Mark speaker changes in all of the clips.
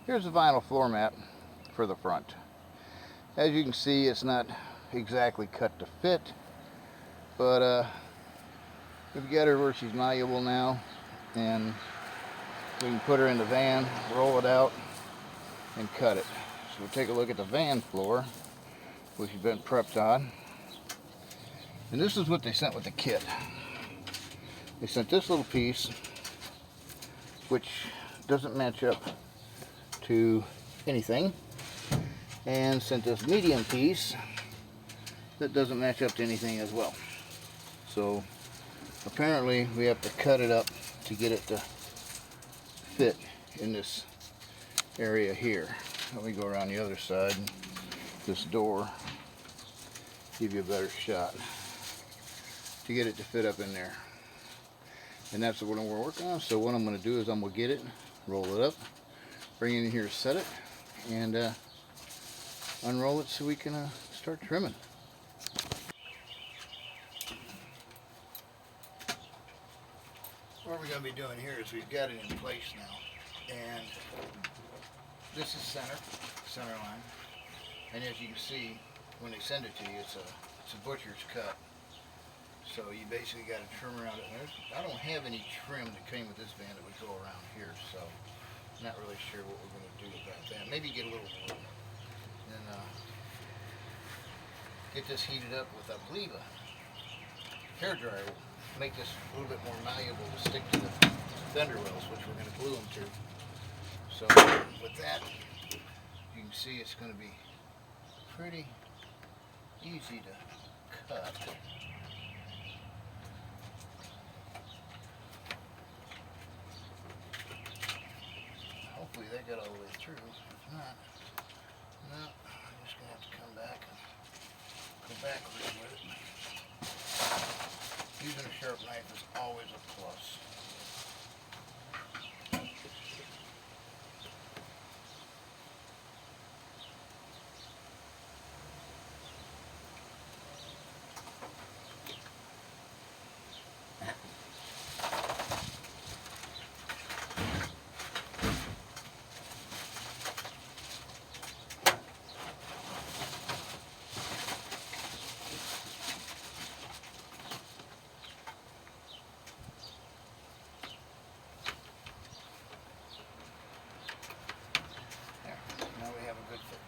Speaker 1: Here's the vinyl floor mat for the front. As you can see, it's not exactly cut to fit, but we've got her where she's malleable now, and we can put her in the van, roll it out, and cut it. So we'll take a look at the van floor, which has been prepped on. And this is what they sent with the kit. They sent this little piece, which doesn't match up to anything, and sent this medium piece that doesn't match up to anything as well. So apparently we have to cut it up to get it to fit in this area here. Let me go around the other side, this door, give you a better shot to get it to fit up in there. And that's what we're working on. So what I'm going to do is I'm going to get it, roll it up, bring it in here, set it, and unroll it so we can start trimming. What we're going to be doing here is we've got it in place now, and this is center line, and as you can see when they send it to you, it's a butcher's cut. So you basically got to trim around it. I don't have any trim that came with this van that would go around here, so I'm not really sure what we're going to do about that. Maybe get a little wood, and get this heated up with, I believe, a hairdryer. Make this a little bit more malleable to stick to the fender wells, which we're going to glue them to. So with that, you can see it's going to be pretty easy to cut. Hopefully that got all the way through. If not, no, I'm just going to have to come back and go backwards with it. Using a sharp knife is always a plus.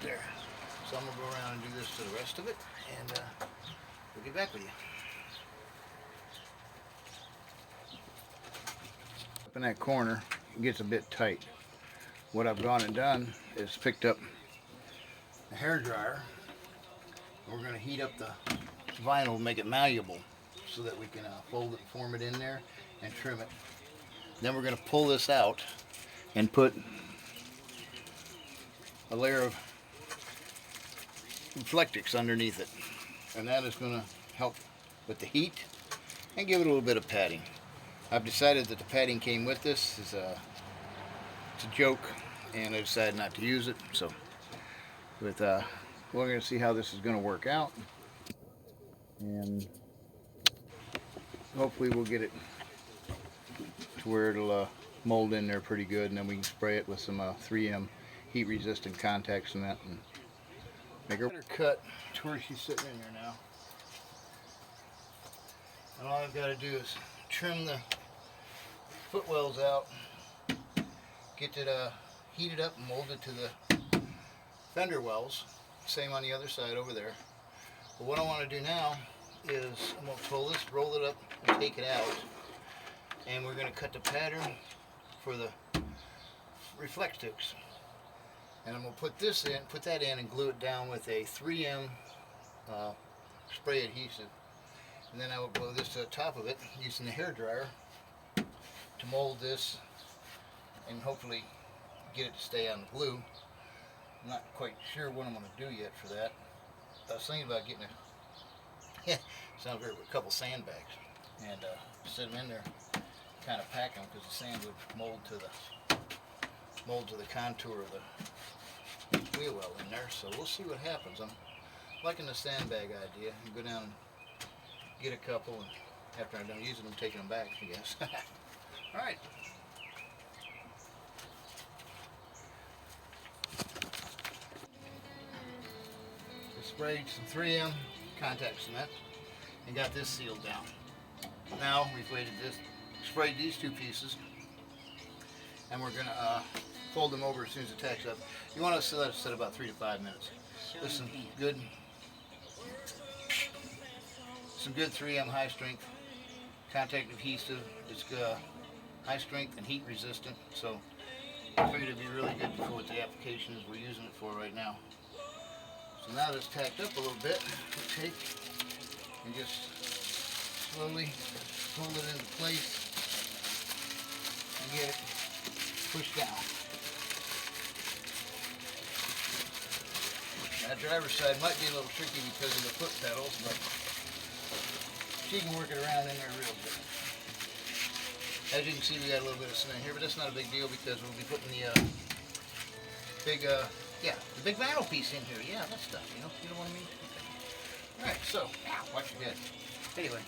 Speaker 1: There. So I'm going to go around and do this to the rest of it, and we'll get back with you. Up in that corner, it gets a bit tight. What I've gone and done is picked up a hairdryer. We're going to heat up the vinyl, make it malleable, so that we can fold it, form it in there, and trim it. Then we're going to pull this out and put a layer of Reflectix underneath it, and that is going to help with the heat and give it a little bit of padding. I've decided that the padding came with this. It's a joke, and I decided not to use it. So with we're going to see how this is going to work out, and hopefully we'll get it to where it'll mold in there pretty good, and then we can spray it with some 3M heat resistant contact cement and make her cut to where she's sitting in there now. And all I've got to do is trim the footwells out, get it heated up and molded to the fender wells. Same on the other side over there. But what I want to do now is I'm going to pull this, roll it up, and take it out. And we're going to cut the pattern for the Reflectix. And I'm going to put this in, put that in, and glue it down with a 3M spray adhesive. And then I will glue this to the top of it using the hairdryer to mold this and hopefully get it to stay on the glue. I'm not quite sure what I'm going to do yet for that. I was thinking about getting sounds weird, with a couple sandbags and set them in there, kind of pack them, because the sand would mold to the contour of the wheel well in there. So we'll see what happens. I'm liking the sandbag idea. You go down and get a couple, and after I'm done using them, taking them back, I guess. All right. sprayed some 3M contact cement and got this sealed down. Now we've sprayed these two pieces, and we're gonna fold them over as soon as it tacks up. You want to let it sit about 3 to 5 minutes. There's some good 3M high strength contact adhesive. It's high strength and heat resistant, so I figured it'd be really good for what the application is we're using it for right now. So now that it's tacked up a little bit, we'll take and just slowly pull it into place and get it pushed down. That driver's side might be a little tricky because of the foot pedals, but she can work it around in there real good. As you can see, we got a little bit of cement here, but that's not a big deal because we'll be putting the big vinyl piece in here. Yeah, that stuff, you know what I mean? Okay. Alright, so, watch your head. Anyway,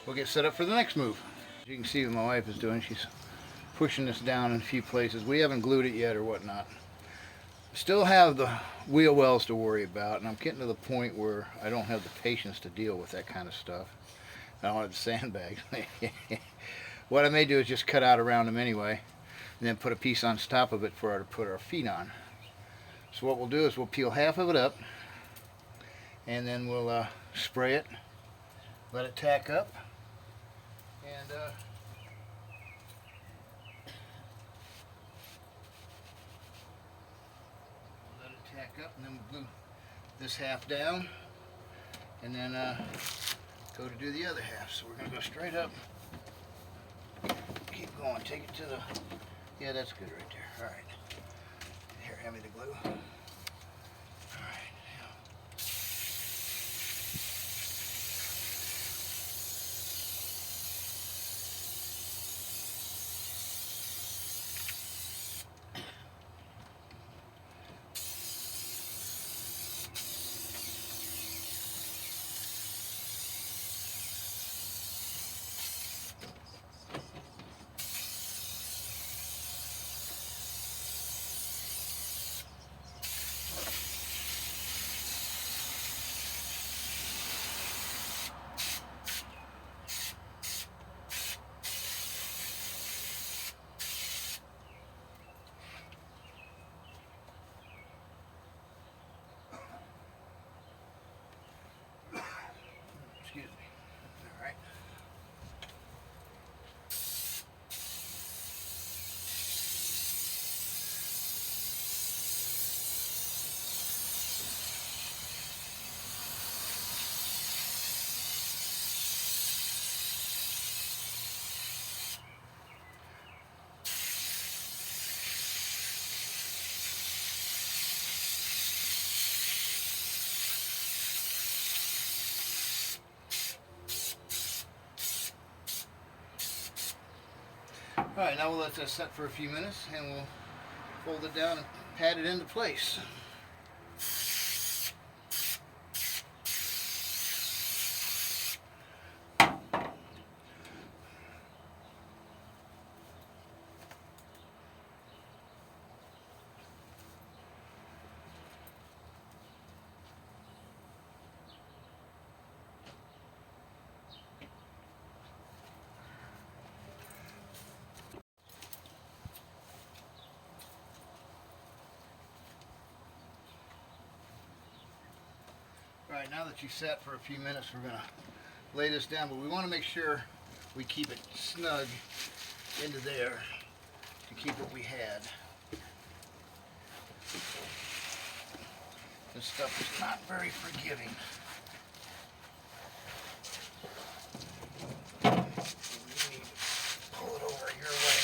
Speaker 1: we'll get set up for the next move. As you can see what my wife is doing, she's pushing this down in a few places. We haven't glued it yet or whatnot. Still have the wheel wells to worry about, and I'm getting to the point where I don't have the patience to deal with that kind of stuff. I don't have the sandbags. What I may do is just cut out around them anyway, and then put a piece on top of it for her to put our feet on. So what we'll do is we'll peel half of it up, and then we'll spray it, let it tack up, and let it tack up, and then we'll glue this half down, and then go to do the other half. So we're going to go straight up, keep going, take it to the, yeah, that's good right there. Alright, here, hand me the glue. Alright, now. Excuse me. All right. Alright, now we'll let that set for a few minutes and we'll fold it down and pat it into place. Alright, now that you've sat for a few minutes, we're going to lay this down, but we want to make sure we keep it snug into there to keep what we had. This stuff is not very forgiving. We need to pull it over your way.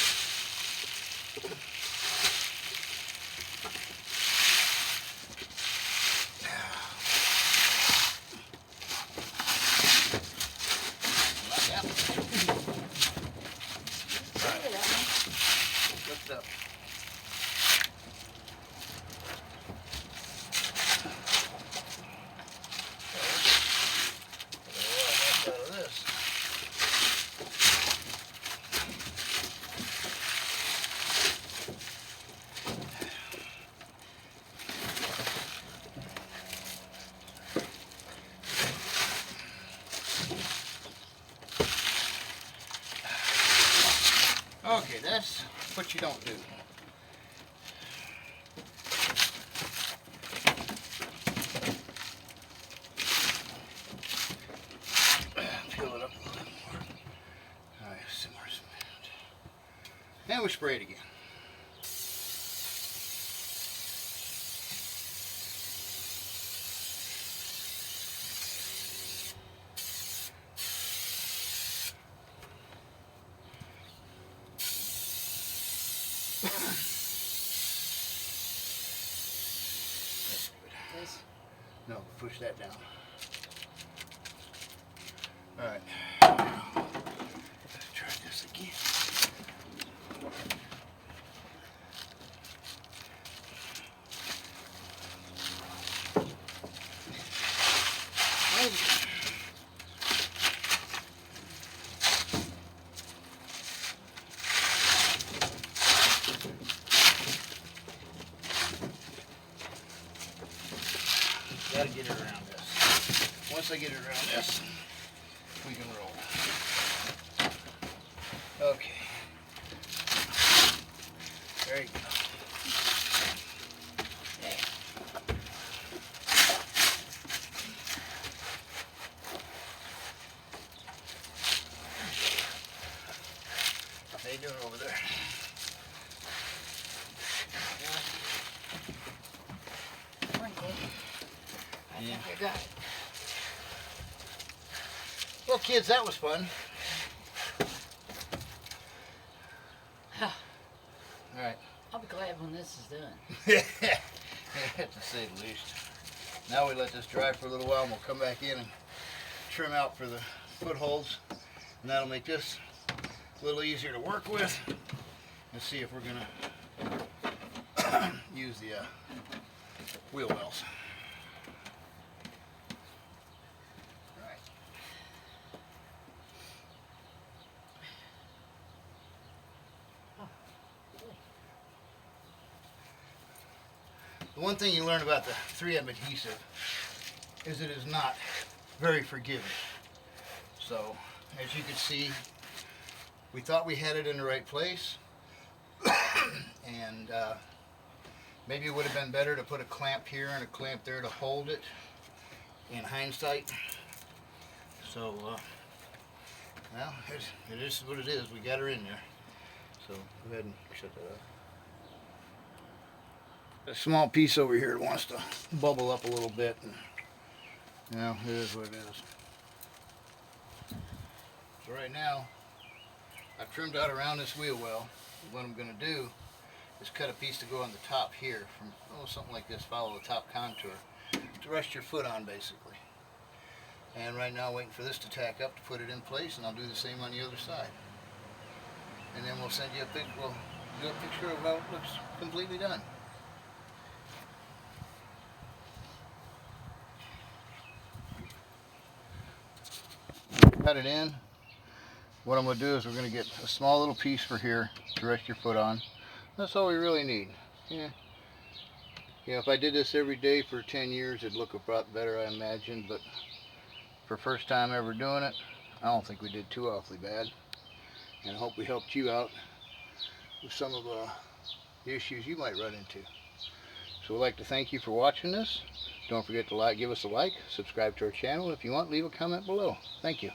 Speaker 1: Lift up. that's what you don't do. Fill it up a little bit more. All right, some more cement. Now we spray it again.
Speaker 2: This?
Speaker 1: No, push that down. All right. Let's try this again. Gotta get it around this. Once I get it around this, we can roll. Okay. There you go. How you doing over there?
Speaker 2: I think I got it.
Speaker 1: Well, kids, that was fun.
Speaker 2: Huh.
Speaker 1: All right.
Speaker 2: I'll be glad when this is done.
Speaker 1: To say the least. Now we let this dry for a little while and we'll come back in and trim out for the footholds. And that'll make this a little easier to work with. Let's see if we're gonna use the wheel wells. The one thing you learn about the 3M adhesive is it is not very forgiving. So, as you can see, we thought we had it in the right place, and maybe it would have been better to put a clamp here and a clamp there to hold it in hindsight. So, well, it is what it is. We got her in there. So, go ahead and shut that up. A small piece over here wants to bubble up a little bit, and you know, it is what it is. So right now I've trimmed out around this wheel well. What I'm going to do is cut a piece to go on the top here from something like this, follow the top contour to rest your foot on basically. And right now waiting for this to tack up to put it in place, and I'll do the same on the other side. And then we'll send you a picture, we'll do a picture of how it looks completely done. Cut it in. What I'm going to do is we're going to get a small little piece for here to rest your foot on. That's all we really need. Yeah, if I did this every day for 10 years, it'd look a lot better, I imagine. But for first time ever doing it, I don't think we did too awfully bad. And I hope we helped you out with some of the issues you might run into. So we'd like to thank you for watching this. Don't forget to give us a like, subscribe to our channel. If you want, leave a comment below. Thank you.